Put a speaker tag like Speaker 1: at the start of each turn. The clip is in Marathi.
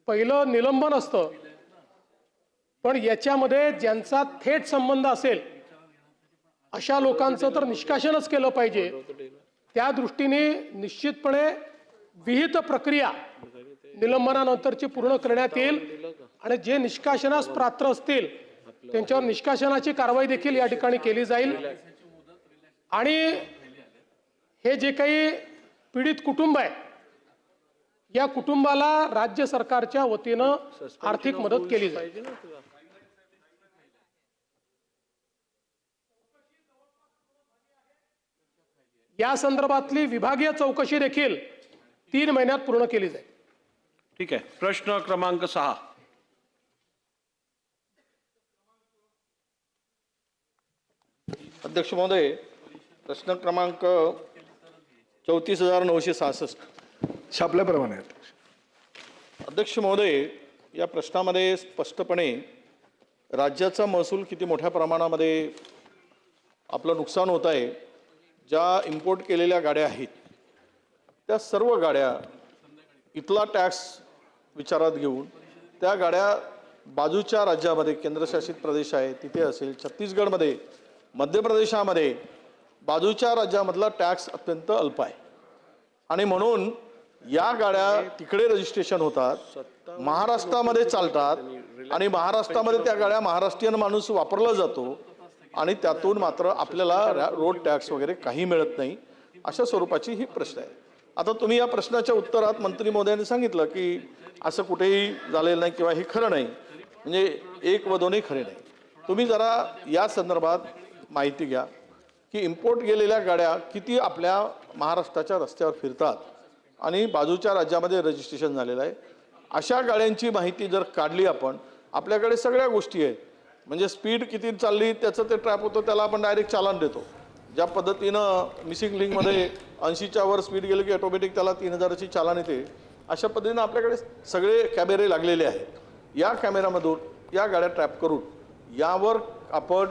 Speaker 1: पहिलं निलंबन असतं, पण याच्यामध्ये ज्यांचा थेट संबंध असेल अशा लोकांचं तर निष्कासनच केलं पाहिजे। त्या दृष्टीने निश्चितपणे विहित प्रक्रिया निलंबनानंतरची पूर्ण करण्यात येईल आणि जे निष्कासनास पात्र असतील त्यांच्यावर निष्कासनाची कारवाई देखील या ठिकाणी केली जाईल। आणि हे जे काही पीडित कुटुंब आहे या कुटुंबाला राज्य सरकारच्या वतीनं आर्थिक मदत केली जाईल। या संदर्भातली विभागीय चौकशी देखील 3 महिन्यात पूर्ण केली जाईल।
Speaker 2: ठीक आहे। प्रश्न क्रमांक 6।
Speaker 3: अध्यक्ष महोदय, प्रश्न क्रमांक 34,966
Speaker 4: छापल्याप्रमाणे आहे।
Speaker 3: अध्यक्ष महोदय, या प्रश्नामध्ये स्पष्टपणे राज्याचा महसूल किती मोठ्या प्रमाणामध्ये आपलं नुकसान होत आहे। ज्या इम्पोर्ट केलेल्या गाड्या आहेत त्या सर्व गाड्या इथला टॅक्स विचारात घेऊन त्या गाड्या बाजूच्या राज्यामध्ये केंद्रशासित प्रदेश आहे तिथे असेल, छत्तीसगडमध्ये, मध्य प्रदेशामध्ये बाजूच्या राज्यामधला टॅक्स अत्यंत अल्प आहे आणि म्हणून या गाड्या तिकडे रजिस्ट्रेशन होतात, महाराष्ट्रामध्ये चालतात आणि महाराष्ट्रामध्ये त्या गाड्या महाराष्ट्रीयन माणूस वापरला जातो आणि त्यातून मात्र आपल्याला रोड टॅक्स वगैरे काही मिळत नाही। अशा स्वरूपाची ही प्रश्न आहे। आता तुम्ही या प्रश्नाच्या उत्तरात मंत्री महोदयांनी सांगितलं की असं कुठेही झालेलं नाही किंवा हे खरं नाही, म्हणजे एक व दोन्ही खरे नाही। तुम्ही जरा या संदर्भात माहिती घ्या की इम्पोर्ट केलेल्या गाड्या किती आपल्या महाराष्ट्राच्या रस्त्यावर फिरतात आणि बाजूच्या राज्यामध्ये रजिस्ट्रेशन झालेलं आहे। अशा गाड्यांची माहिती जर काढली आपण, आपल्याकडे सगळ्या गोष्टी आहेत, म्हणजे स्पीड किती चालली त्याचं ते ट्रॅप होतं, त्याला आपण डायरेक्ट चालान देतो। ज्या पद्धतीनं मिसिंग लिंकमध्ये 80च्या वर स्पीड गेलं की ऑटोमॅटिक त्याला 3000ची चालान येते। अशा पद्धतीनं आपल्याकडे सगळे कॅमेरे लागलेले आहेत। या कॅमेऱ्यामधून या गाड्या ट्रॅप करून यावर आपण